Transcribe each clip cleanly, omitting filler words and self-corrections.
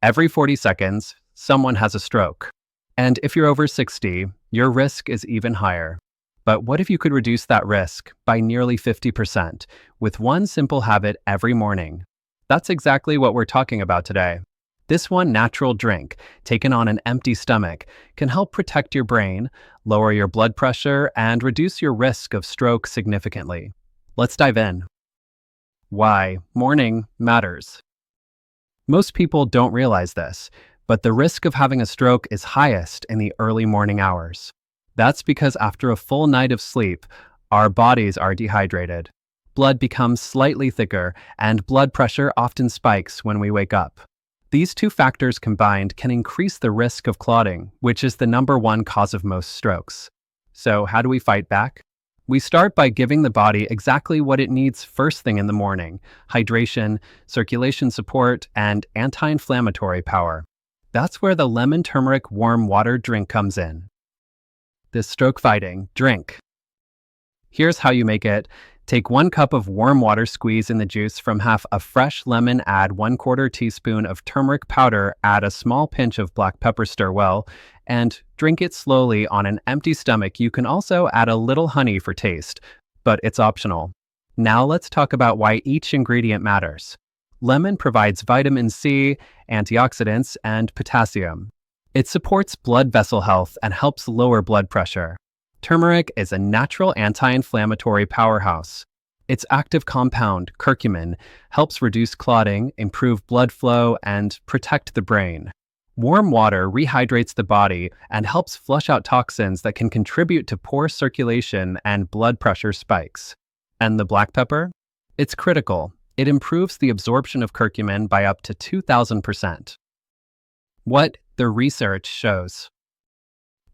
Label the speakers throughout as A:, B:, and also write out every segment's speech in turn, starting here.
A: Every 40 seconds, someone has a stroke. And if you're over 60, your risk is even higher. But what if you could reduce that risk by nearly 50% with one simple habit every morning? That's exactly what we're talking about today. This one natural drink, taken on an empty stomach, can help protect your brain, lower your blood pressure, and reduce your risk of stroke significantly. Let's dive in. Why morning matters. Most people don't realize this, but the risk of having a stroke is highest in the early morning hours. That's because after a full night of sleep, our bodies are dehydrated. Blood becomes slightly thicker, and blood pressure often spikes when we wake up. These two factors combined can increase the risk of clotting, which is the #1 cause of most strokes. So how do we fight back? We start by giving the body exactly what it needs first thing in the morning: hydration, circulation support, and anti-inflammatory power. That's where the lemon turmeric warm water drink comes in. This stroke-fighting drink. Here's how you make it. Take 1 cup of warm water, squeeze in the juice from half a fresh lemon, add 1/4 teaspoon of turmeric powder, add a small pinch of black pepper, stir well, and drink it slowly on an empty stomach. You can also add a little honey for taste, but it's optional. Now let's talk about why each ingredient matters. Lemon provides vitamin C, antioxidants, and potassium. It supports blood vessel health and helps lower blood pressure. Turmeric is a natural anti-inflammatory powerhouse. Its active compound, curcumin, helps reduce clotting, improve blood flow, and protect the brain. Warm water rehydrates the body and helps flush out toxins that can contribute to poor circulation and blood pressure spikes. And the black pepper? It's critical. It improves the absorption of curcumin by up to 2,000%. What the research shows.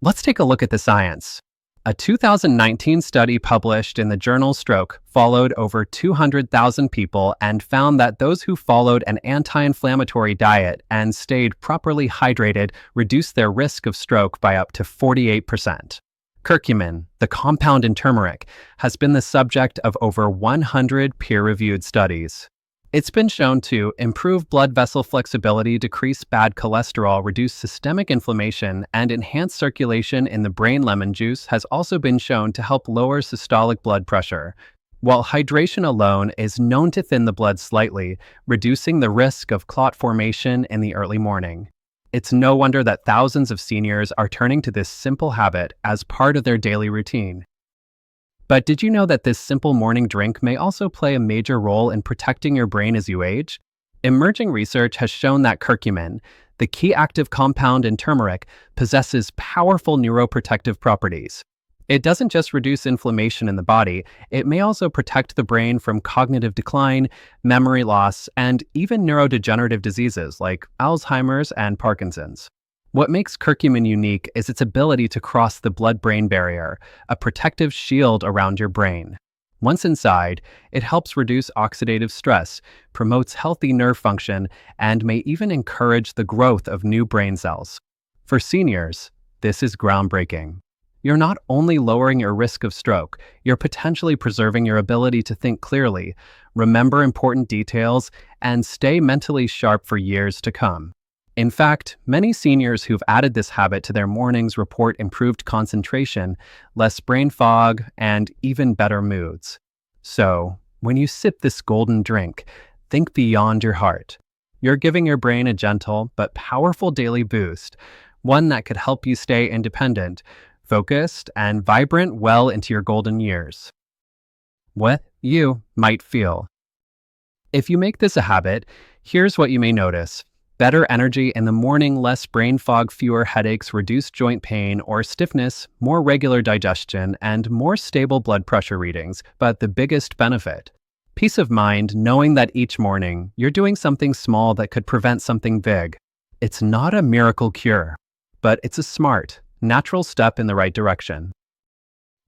A: Let's take a look at the science. A 2019 study published in the journal Stroke followed over 200,000 people and found that those who followed an anti-inflammatory diet and stayed properly hydrated reduced their risk of stroke by up to 48%. Curcumin, the compound in turmeric, has been the subject of over 100 peer-reviewed studies. It's been shown to improve blood vessel flexibility, decrease bad cholesterol, reduce systemic inflammation, and enhance circulation in the brain. Lemon juice has also been shown to help lower systolic blood pressure, while hydration alone is known to thin the blood slightly, reducing the risk of clot formation in the early morning. It's no wonder that thousands of seniors are turning to this simple habit as part of their daily routine. But did you know that this simple morning drink may also play a major role in protecting your brain as you age? Emerging research has shown that curcumin, the key active compound in turmeric, possesses powerful neuroprotective properties. It doesn't just reduce inflammation in the body, it may also protect the brain from cognitive decline, memory loss, and even neurodegenerative diseases like Alzheimer's and Parkinson's. What makes curcumin unique is its ability to cross the blood-brain barrier, a protective shield around your brain. Once inside, it helps reduce oxidative stress, promotes healthy nerve function, and may even encourage the growth of new brain cells. For seniors, this is groundbreaking. You're not only lowering your risk of stroke, you're potentially preserving your ability to think clearly, remember important details, and stay mentally sharp for years to come. In fact, many seniors who've added this habit to their mornings report improved concentration, less brain fog, and even better moods. So, when you sip this golden drink, think beyond your heart. You're giving your brain a gentle but powerful daily boost, one that could help you stay independent, focused, and vibrant well into your golden years. What you might feel. If you make this a habit, here's what you may notice. Better energy in the morning, less brain fog, fewer headaches, reduced joint pain or stiffness, more regular digestion, and more stable blood pressure readings. But the biggest benefit: peace of mind knowing that each morning you're doing something small that could prevent something big. It's not a miracle cure, but it's a smart, natural step in the right direction.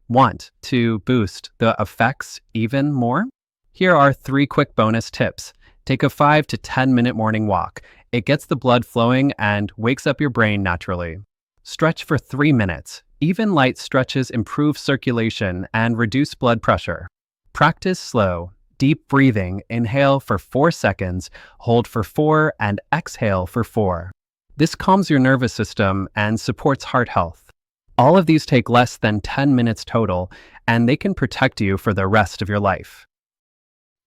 A: Want to boost the effects even more? Here are 3 quick bonus tips. Take a 5 to 10 minute morning walk. It gets the blood flowing and wakes up your brain naturally. Stretch for 3 minutes. Even light stretches improve circulation and reduce blood pressure. Practice slow. Deep breathing, inhale for 4 seconds, hold for 4, and exhale for 4. This calms your nervous system and supports heart health. All of these take less than 10 minutes total, and they can protect you for the rest of your life.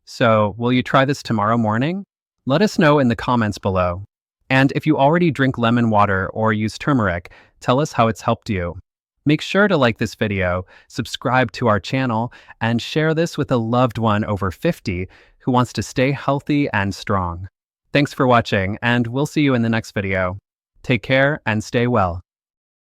A: So, will you try this tomorrow morning? Let us know in the comments below. And if you already drink lemon water or use turmeric, tell us how it's helped you. Make sure to like this video, subscribe to our channel, and share this with a loved one over 50 who wants to stay healthy and strong. Thanks for watching, and we'll see you in the next video. Take care and stay well.